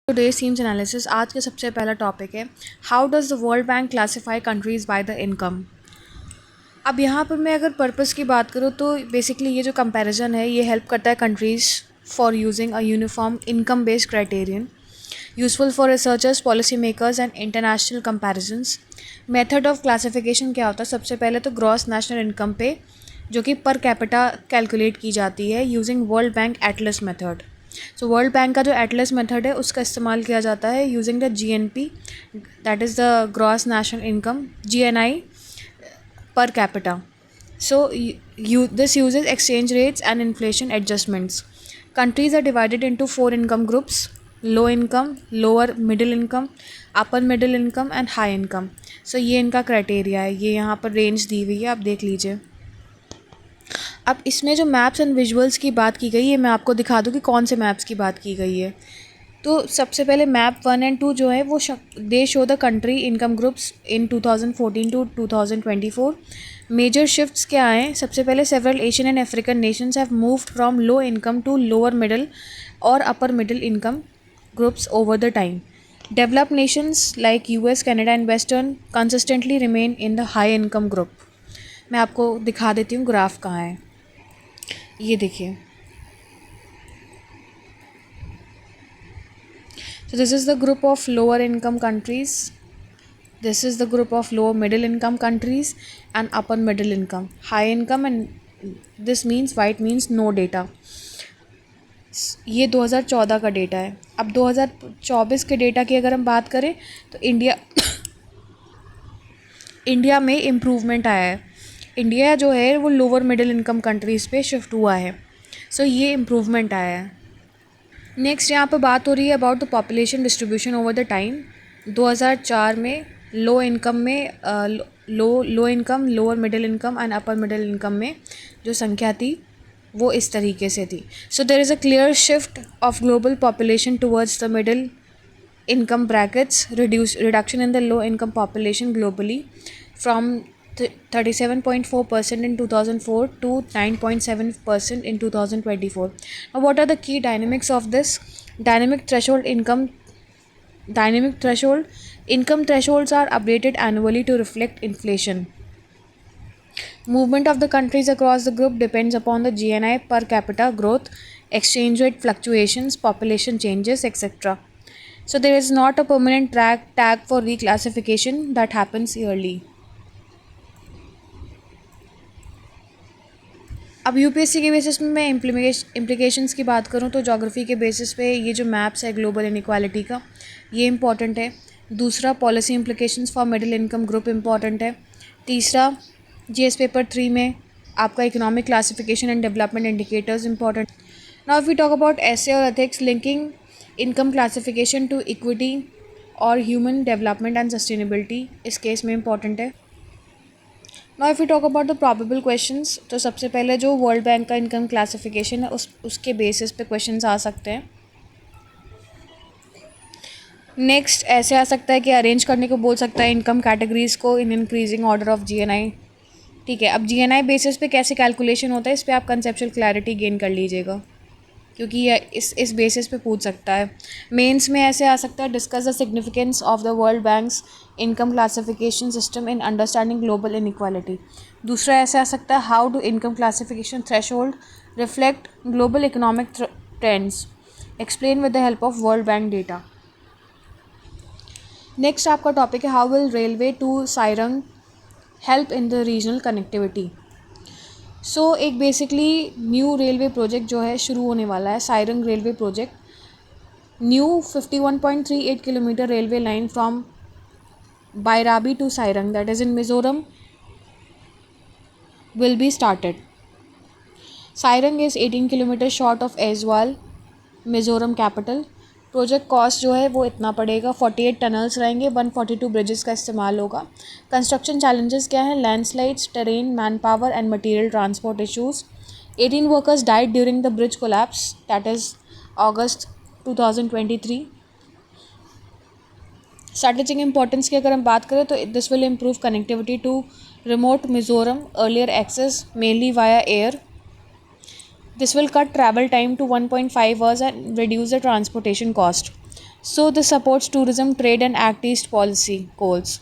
Today seems analysis आज का सबसे पहला टॉपिक है how does the world bank classify countries by the income. अब यहाँ पर मैं अगर पर्पस की बात करूँ तो बेसिकली ये जो कंपैरिजन है ये हेल्प करता है countries for using a uniform income based criterion useful for researchers policy makers and international comparisons. Method of classification क्या होता है? सबसे पहले तो ग्रॉस नेशनल इनकम पे जो कि पर कैपिटा कैलकुलेट की जाती है using world bank Atlas method. So world bank का जो एटलस मेथड है उसका इस्तेमाल किया जाता है using the GNP, that is the gross national income, GNI per capita. So this uses exchange rates and inflation adjustments. Countries are divided into 4 income groups: low income, lower middle income, upper middle income and high income. So ये इनका criteria है, ये यहाँ पर range दी हुई है, आप देख लीजिए। अब इसमें जो मैप्स एंड विजुअल्स की बात की गई है मैं आपको दिखा दूँ कि कौन से मैप्स की बात की गई है। तो सबसे पहले मैप 1 एंड 2 जो है वो they show the country income groups in 2014 to 2024। Major shifts क्या हैं? सबसे पहले several Asian and African nations have moved from low income to lower middle और upper middle income groups over the time. Developed nations like US, Canada and western consistently remain in the high income group. मैं आपको दिखा देती हूँ graph कहाँ है, ये देखिए। So this is the group of lower income countries, this is the group of lower middle income countries and upper middle income, high income, and this means white means no data। ये 2014 का data है। अब 2024 के data की अगर हम बात करें तो इंडिया में इम्प्रूवमेंट आया है। इंडिया जो है वो लोअर मिडिल इनकम कंट्रीज़ पे शिफ्ट हुआ है। सो ये इम्प्रूवमेंट आया है। नेक्स्ट यहाँ पर बात हो रही है about the population distribution over the time. 2004 में लो इनकम में low income, lower middle income and upper middle income में जो संख्या थी वो इस तरीके से थी। So there is a clear shift of global population towards the middle income brackets, reduction in the low income population globally from 37.4% in 2004 to 9.7% in 2024. Now what are the key dynamics of this? Dynamic threshold income thresholds are updated annually to reflect inflation. Movement of the countries across the group depends upon the GNI per capita growth, exchange rate fluctuations, population changes, etc. So there is not a permanent tag for reclassification that happens yearly. अब UPSC के basis में मैं implications की बात करूँ तो geography के basis पे ये जो मैप्स है ग्लोबल इनइक्वालिटी का ये इम्पॉर्टेंट है। दूसरा policy implications for middle income group important है। तीसरा GS पेपर 3 में आपका economic classification and development indicators important. Now if we talk about essay और ethics linking income classification to equity और ह्यूमन डेवलपमेंट एंड सस्टेनेबिलिटी इस case में important है। Now if you talk about the probable questions तो सबसे पहले जो world bank का इनकम क्लासिफिकेशन है उसके बेसिस पे क्वेश्चंस आ सकते हैं। नेक्स्ट ऐसे आ सकता है कि अरेंज करने को बोल सकता है इनकम कैटेगरीज को in increasing order of GNI। ठीक है, अब GNI बेसिस पे कैसे कैलकुलेशन होता है इस पर आप कंसेप्चुअल क्लैरिटी गेन कर लीजिएगा क्योंकि ये इस बेसिस पे पूछ सकता है। मेंस में ऐसे आ सकता है discuss the significance of the world bank's income classification system in understanding global inequality. दूसरा ऐसे आ सकता है how do income classification threshold reflect global economic trends, explain with the help of world bank data. Next आपका topic है how will railway to Sairang help in the regional connectivity. So एक basically new railway project जो है शुरू होने वाला है, Sairang railway project. New 51.38 kilometre railway line from Bairabi to Sairang that is in Mizoram will be started. Sairang is 18 kilometre short of Aizawl, Mizoram capital. Project cost जो है वो इतना पड़ेगा, 48 टनल्स रहेंगे, 142 ब्रिजेस का इस्तेमाल होगा। कंस्ट्रक्शन चैलेंजेस क्या हैं? Landslides, terrain, manpower and material transport issues. 18 workers died during the bridge collapse that is August 2023। Strategic importance की अगर हम बात करें तो this will improve connectivity to remote Mizoram, earlier access mainly via air. This will cut travel time to 1.5 hours and reduce the transportation cost. So this supports tourism, trade and act east policy goals.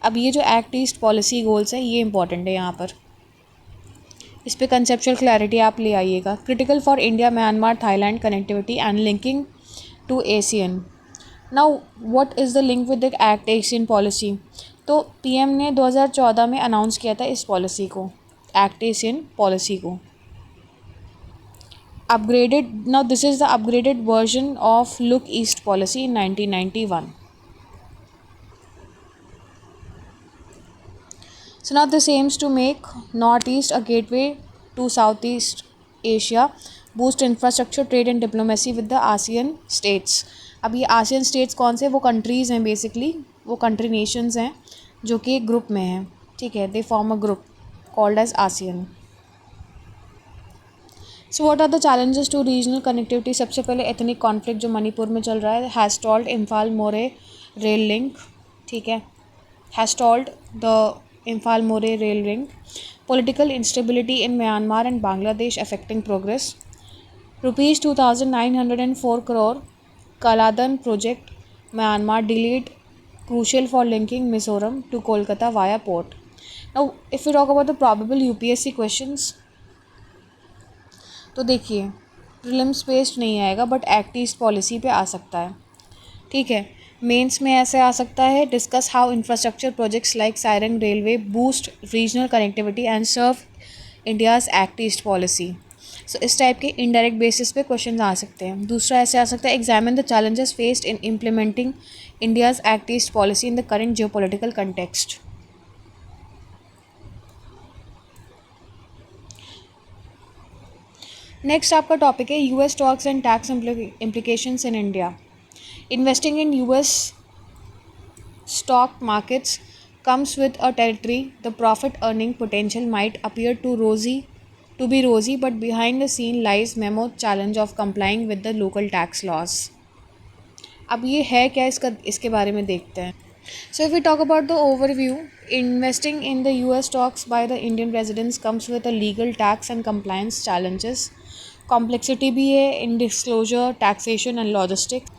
अब ये जो act east policy goals है ये important है यहाँ पर, इस पर कंसेप्चुअल क्लैरिटी आप ले आइएगा। Critical for India Myanmar Thailand connectivity and linking to Asian. Now what is the link with the act Asian policy. तो पीएम ने 2014 में अनाउंस किया था इस पॉलिसी को, एक्ट एशियन पॉलिसी को। Upgraded, now this is the upgraded version of look east policy in 1991। So now this aims to make Northeast a gateway to Southeast Asia, boost infrastructure, trade and diplomacy with the ASEAN states। अब ये ASEAN states कौन से, वो countries हैं basically, वो country Nations हैं जो कि एक ग्रुप में हैं, ठीक है, they form a group called as ASEAN। So what are the challenges to regional connectivity. सबसे पहले एथनिक कॉन्फ्लिक्ट जो मणिपुर में चल रहा है, has stalled Imphal more rail link, ठीक है, has stalled the Imphal more rail link. Political instability in Myanmar and Bangladesh affecting progress. ₹904 crore Kaladan project Myanmar delayed, crucial for linking Mizoram to Kolkata via port। Now if we talk about the probable UPSC questions, तो देखिए prelims based नहीं आएगा but act east policy पे आ सकता है, ठीक है। Mains में ऐसे आ सकता है, discuss how infrastructure projects like Sairang railway boost regional connectivity and serve India's act east policy. So इस टाइप के इनडायरेक्ट बेसिस पे क्वेश्चन आ सकते हैं। दूसरा ऐसे आ सकता है, examine the challenges faced in implementing India's act east policy in the current geopolitical context. Next आपका टॉपिक है US stocks and tax implications in India. Investing in US stock markets comes with a territory. The profit earning potential might appear to be rosy, but behind the scene lies mammoth challenge of complying with the local tax laws। अब ये है क्या, इसके बारे में देखते हैं। So if we talk about the overview, investing in the US stocks by the Indian residents comes with a legal, tax and compliance challenges। complexity भी है in disclosure, taxation and logistics।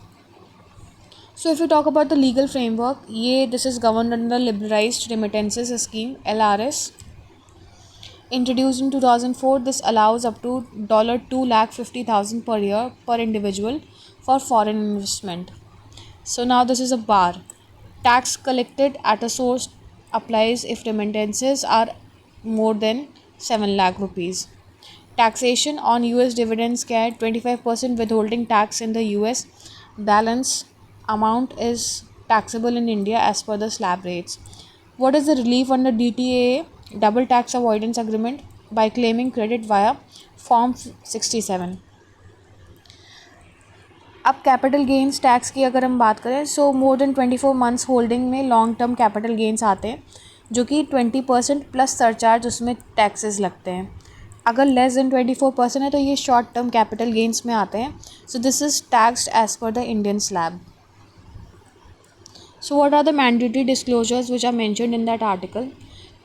So if you talk about the legal framework, ये this is governed under Liberalized Remittances Scheme (LRS), introduced in 2004. This allows up to $250,000 per year per individual for foreign investment। So now this is a bar. Tax collected at a source applies if remittances are more than 7 lakh rupees। Taxation on US dividends क्या है, 25% withholding tax in the US, balance amount is taxable in India as per the slab rates। What is the relief under DTA, double tax avoidance agreement, by claiming credit via Form 67। अब capital gains tax की अगर हम बात करें, सो more than 24 months holding में long term capital gains आते हैं जो कि 20% प्लस सरचार्ज उसमें टैक्सेस लगते हैं। अगर लेस देन 24% है तो ये शॉर्ट टर्म कैपिटल गेंस में आते हैं। So this is taxed as per the Indian slab. So what are the mandatory disclosures which are mentioned in that article?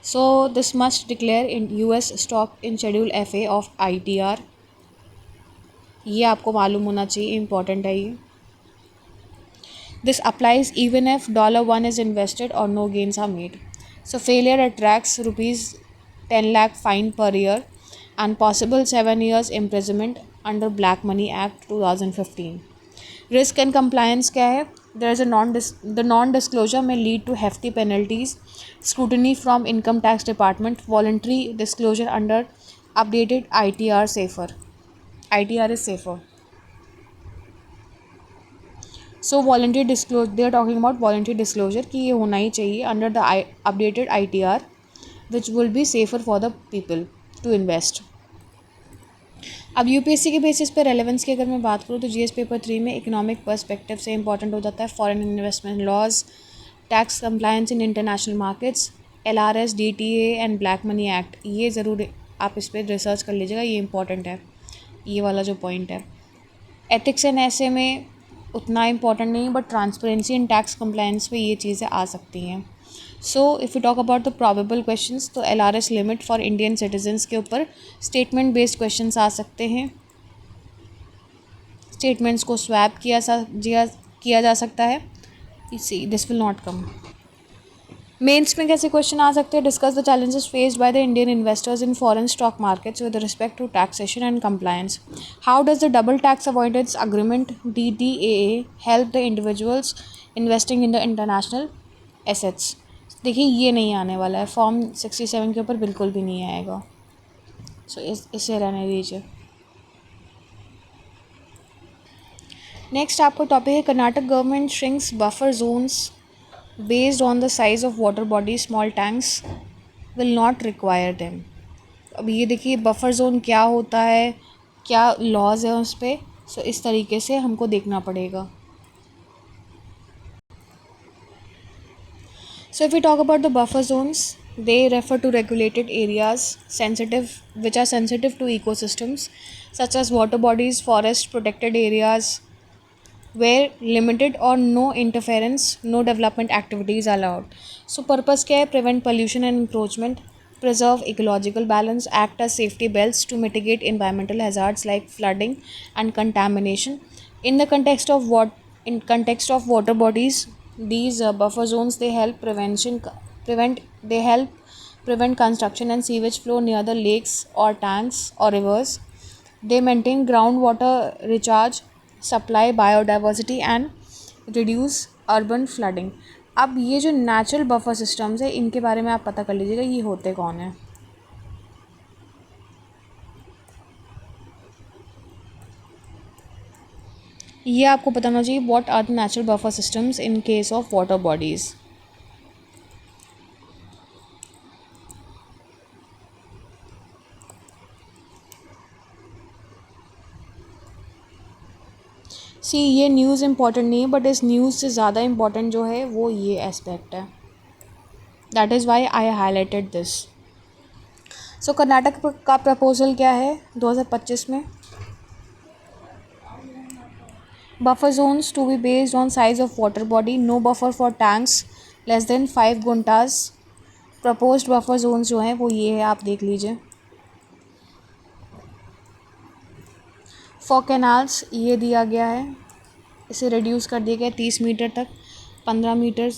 So this must declare in US stock in Schedule FA of ITR। ये आपको मालूम होना चाहिए, important है ये। This applies even if $1 is invested or no gains are made। So failure attracts ₹10 lakh fine per year and possible 7 years imprisonment under Black Money Act 2015। Risk and compliance क्या है, there is a non-disclosure may lead to hefty penalties, scrutiny from income tax department, voluntary disclosure under updated ITR safer। ITR is safer। So voluntary disclosure, they are talking about voluntary disclosure कि ये होना ही चाहिए under the updated ITR, which will be safer for the people to invest। अब UPSC के basis पे relevance की अगर मैं बात करूँ तो जीएस पेपर 3 में इकोनॉमिक पर्सपेक्टिव से इंपॉर्टेंट हो जाता है foreign investment laws, tax compliance in international markets, LRS, DTA and black money act. ये ज़रूर आप इस पर रिसर्च कर लीजिएगा, ये इंपॉर्टेंट है, ये वाला जो पॉइंट है। एथिक्स एंड ऐसे में उतना इंपॉर्टेंट नहीं, but transparency and tax compliance पे ये चीज़ें आ सकती हैं। So if you talk about the probable questions, तो LRS limit for Indian citizens के ऊपर स्टेटमेंट बेस्ड क्वेश्चंस आ सकते हैं। स्टेटमेंट्स को स्वैप किया जा सकता है. See this will not come. Mains में कैसे क्वेश्चन आ सकते हैं? Discuss the challenges faced by the Indian investors in foreign stock markets with respect to taxation and compliance. How does the double tax avoidance agreement DDAA help the individuals investing in the international assets? देखिए ये नहीं आने वाला है, form 67 के ऊपर बिल्कुल भी नहीं आएगा. सो इसे रहने दीजिए. नेक्स्ट आपका टॉपिक है Karnataka government shrinks buffer zones based on the size of water bodies. Small tanks will not require them. अब ये देखिए बफर जोन क्या होता है, क्या लॉज है उस पर. सो इस तरीके से हमको देखना पड़ेगा. So if we talk about the buffer zones, they refer to regulated areas which are sensitive to ecosystems such as water bodies, forest protected areas, where limited or no interference, no development activities allowed. So purpose क्या है? Prevent pollution and encroachment, preserve ecological balance, act as safety belts to mitigate environmental hazards like flooding and contamination. In the context of water bodies, these buffer zones they help prevent construction and sewage flow near the lakes or tanks or rivers. They maintain groundwater recharge, supply biodiversity and reduce urban flooding. अब ये जो natural buffer systems है इनके बारे में आप पता कर लीजिएगा ये होते कौन है. ये आपको पता होना चाहिए what are the natural buffer systems in case of water bodies. See ये न्यूज़ इम्पॉर्टेंट नहीं है, बट इस न्यूज़ से ज़्यादा इम्पॉर्टेंट जो है वो ये एस्पेक्ट है. That is why I highlighted this. So Karnataka का प्रपोजल क्या है 2025 में? Buffer zones to be based on size of water body, no buffer for tanks less than 5 guntas. Proposed buffer zones जो हैं वो ये है, आप देख लीजिए. फॉर कैनाल्स ये दिया गया है, इसे रिड्यूस कर दिया गया 30 मीटर तक, 15 मीटर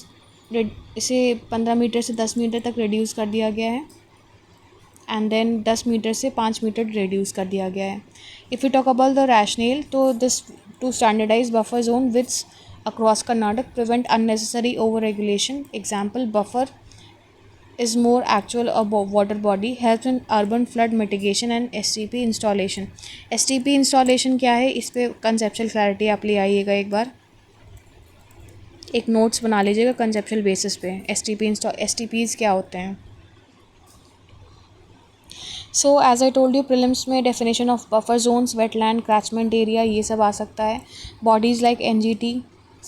इसे 15 मीटर से 10 मीटर तक रिड्यूस कर दिया गया है. एंड देन 10 मीटर से 5 मीटर रिड्यूस कर दिया गया है. If you talk about the rationale, तो this to standardise buffer zone widths across Karnataka, prevent unnecessary over regulation. Example buffer is more actual a water body, helps in urban flood mitigation and STP installation. STP installation क्या है, इस पर conceptual clarity आप ले आइएगा एक बार, एक notes बना लीजिएगा कंसेप्चुअल बेसिस पे. STPs क्या होते हैं? So as I told you prelims में definition of buffer zones, wetland, catchment area, ये सब आ सकता है. बॉडीज़ लाइक NGT,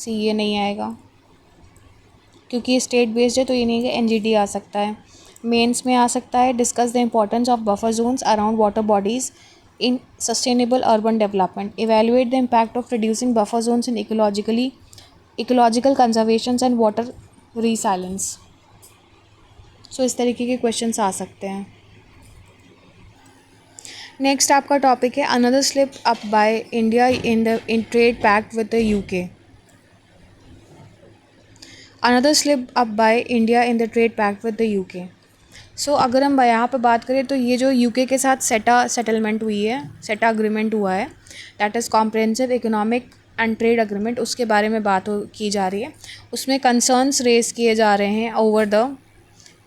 ये नहीं आएगा क्योंकि ये स्टेट बेस्ड है, तो ये नहीं है. NGT आ सकता है. मेंस में आ सकता है discuss the importance of buffer zones around water bodies in sustainable urban development. Evaluate the impact of reducing buffer zones in ecological conservation and water resilience. So इस तरीके के क्वेश्चंस आ सकते हैं. नेक्स्ट आपका टॉपिक है another slip up by India in trade pact with the UK. Another slip up by India in the trade pact with the UK. सो अगर हम यहाँ पर बात करें तो ये जो UK के साथ सेटलमेंट हुई है, सेटा अग्रीमेंट हुआ है, that is comprehensive economic and trade agreement, उसके बारे में बात की जा रही है. उसमें कंसर्न्स रेज किए जा रहे हैं over the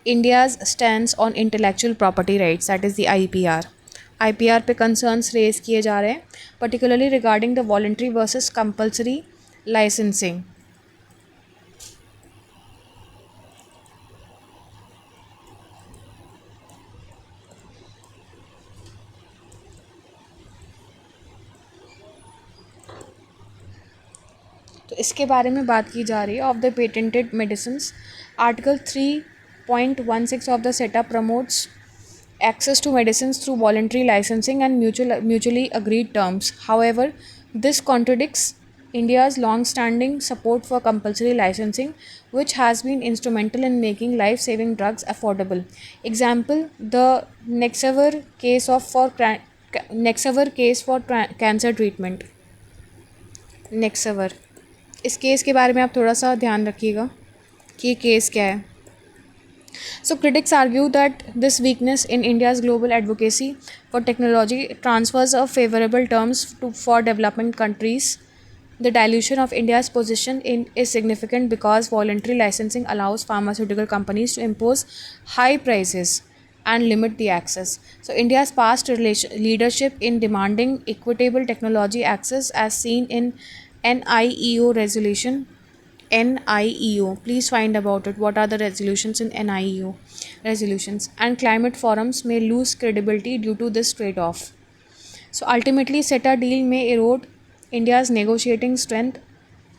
India's stand on intellectual property rights, that is the IPR पे कंसर्न्स रेज किए जा रहे हैं, particularly regarding the voluntary versus compulsory licensing. तो इसके बारे में बात की जा रही है. Of the patented medicine, article 3.16 of the सेटा promotes access to medicines through voluntary licensing and mutually agreed terms. However, this contradicts India's long-standing support for compulsory licensing, which has been instrumental in making life-saving drugs affordable. Example: the Nexavar case for cancer treatment. Nexavar. इस case के बारे में आप थोड़ा सा ध्यान रखिएगा कि ये केस क्या है. So critics argue that this weakness in India's global advocacy for technology transfers of favorable terms for developing countries. The dilution of India's position is significant because voluntary licensing allows pharmaceutical companies to impose high prices and limit the access. So India's past leadership in demanding equitable technology access, as seen in NIEO resolution NIEO. Please find about it. What are the resolutions in NIEO? Resolutions and climate forums may lose credibility due to this trade off. So ultimately, CETA deal may erode India's negotiating strength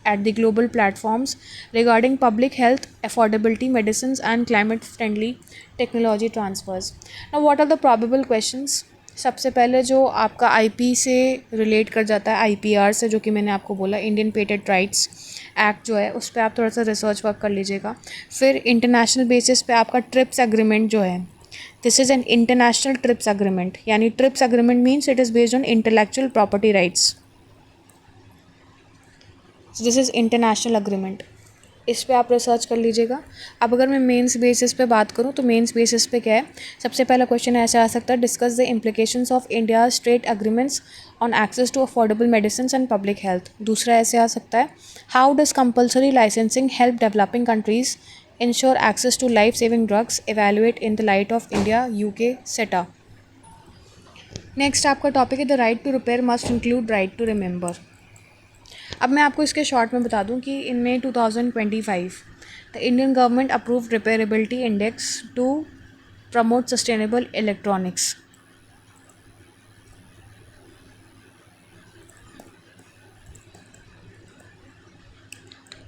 at the global platforms regarding public health, affordability, medicines, and climate friendly technology transfers. Now, what are the probable questions? सबसे पहले जो आपका IP से relate कर जाता है, IPR से, जो कि मैंने आपको बोला इंडियन पेटेंट राइट्स एक्ट जो है उस पर आप थोड़ा सा रिसर्च वर्क कर लीजिएगा. फिर इंटरनेशनल बेसिस पे आपका ट्रिप्स एग्रीमेंट जो है, this is an international TRIPS agreement. यानी TRIPS agreement means it is based on intellectual property rights. This is international agreement. इस पे आप रिसर्च कर लीजिएगा. अब अगर मैं मेंस बेसिस पे बात करूँ तो मेंस बेसिस पे क्या है, सबसे पहला क्वेश्चन ऐसे आ सकता है, discuss the implications of India trade agreements on access to affordable medicine and public health. दूसरा ऐसे आ सकता है, how does compulsory licensing help developing countries ensure access to life saving drugs, evaluate in the light of India UK CETA. Next आपका topic है the right to repair must include right to remember. अब मैं आपको इसके short में बता दूं कि in May 2025 the Indian government approved repairability index to promote sustainable electronics.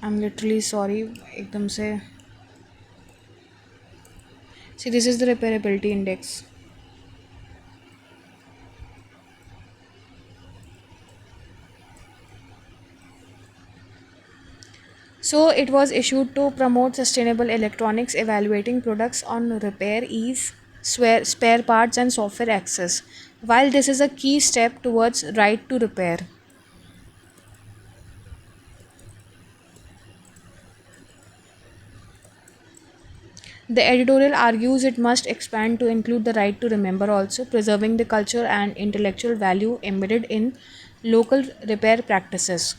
I am literally sorry, एकदम से. See this is the repairability index. So it was issued to promote sustainable electronics, evaluating products on repair ease, spare parts and software access. While this is a key step towards right to repair, the editorial argues it must expand to include the right to remember also, preserving the culture and intellectual value embedded in local repair practices.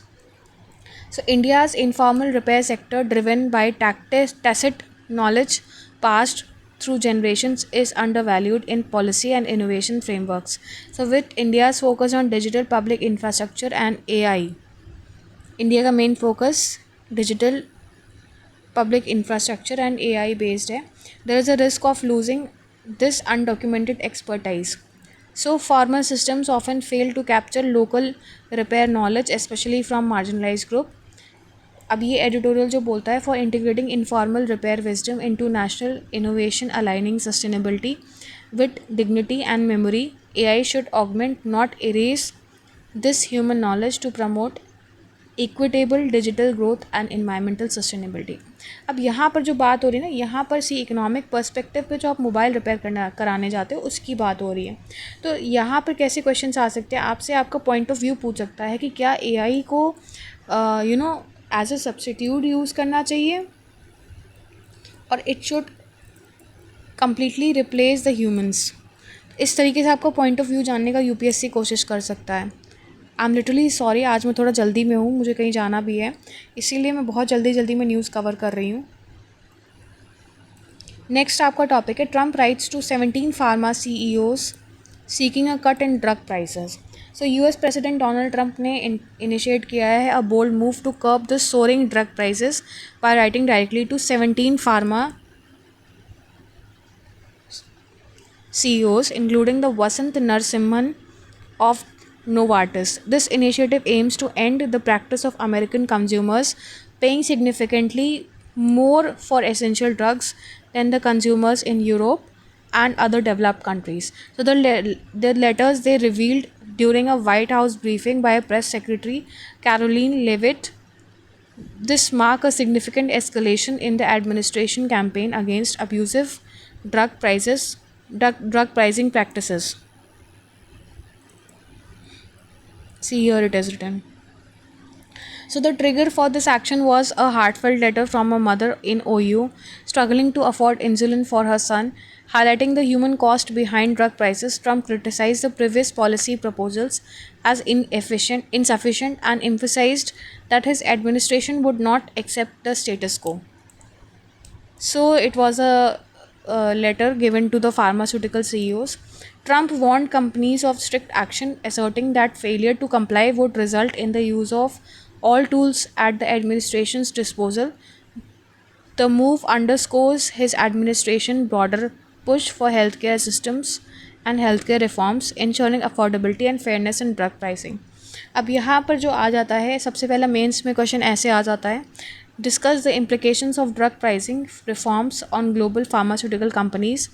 So, India's informal repair sector, driven by tacit knowledge passed through generations, is undervalued in policy and innovation frameworks. So, with India's focus on digital public infrastructure and AI, India का main focus digital public infrastructure and AI based है. There is a risk of losing this undocumented expertise. So, formal systems often fail to capture local repair knowledge, especially from marginalized group. अब ये editorial जो बोलता है, for integrating informal repair wisdom into national innovation aligning sustainability with dignity and memory, AI should augment not erase this human knowledge to promote equitable digital growth and environmental sustainability. अब यहाँ पर जो बात हो रही है ना, यहाँ पर सी इकोनॉमिक पर्सपेक्टिव पे जो आप मोबाइल रिपेयर कराने जाते हो उसकी बात हो रही है. तो यहाँ पर कैसे क्वेश्चन आ सकते हैं आपसे, आपका पॉइंट ऑफ व्यू पूछ सकता है कि क्या एआई को एज ए सब्स्टिट्यूट यूज़ करना चाहिए और it should completely replace the humans. इस तरीके से आपका पॉइंट ऑफ व्यू जानने का यूपीएससी कोशिश कर सकता है. आई एम लिटरली सॉरी, आज मैं थोड़ा जल्दी में हूँ, मुझे कहीं जाना भी है, इसीलिए मैं बहुत जल्दी में न्यूज़ कवर कर रही हूँ. नेक्स्ट आपका टॉपिक है Trump writes to 17 pharma CEOs seeking a cut in drug prices. So US president Donald Trump ने इनिशिएट किया है a bold move to curb the soaring drug prices by writing directly to 17 pharma CEOs, including the Vasant Narasimhan of Novartis. This initiative aims to end the practice of American consumers paying significantly more for essential drugs than the consumers in Europe and other developed countries. So the letters they revealed during a White House briefing by Press Secretary Caroline Leavitt, this mark a significant escalation in the administration campaign against abusive drug pricing practices. See, here it is written. So the trigger for this action was a heartfelt letter from a mother in OU struggling to afford insulin for her son, highlighting the human cost behind drug prices. Trump criticized the previous policy proposals as insufficient, and emphasized that his administration would not accept the status quo. So it was a letter given to the pharmaceutical CEOs. Trump warned companies of strict action, asserting that failure to comply would result in the use of all tools at the administration's disposal. The move underscores his administration's broader push for healthcare systems and healthcare reforms, ensuring affordability and fairness in drug pricing. अब यहाँ पर जो आ जाता है, सबसे पहला mains में question ऐसे आ जाता है, discuss the implications of drug pricing reforms on global pharmaceutical companies.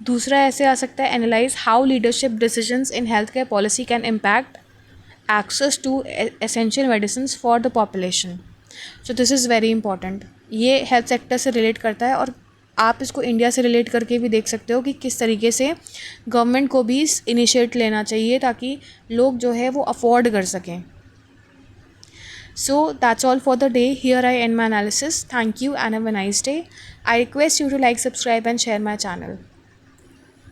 दूसरा ऐसे आ सकता है, analyse how leadership decisions in health care policy can impact access to essential medicines for the population. So this is very important. ये health sector से relate करता है और आप इसको इंडिया से रिलेट करके भी देख सकते हो कि किस तरीके से गवर्नमेंट को भी इनिशिएट लेना चाहिए ताकि लोग जो है वो अफोर्ड कर सकें. So that's all for the day. Here I end my analysis. Thank you and have a nice day. I request you to like, subscribe and share my channel.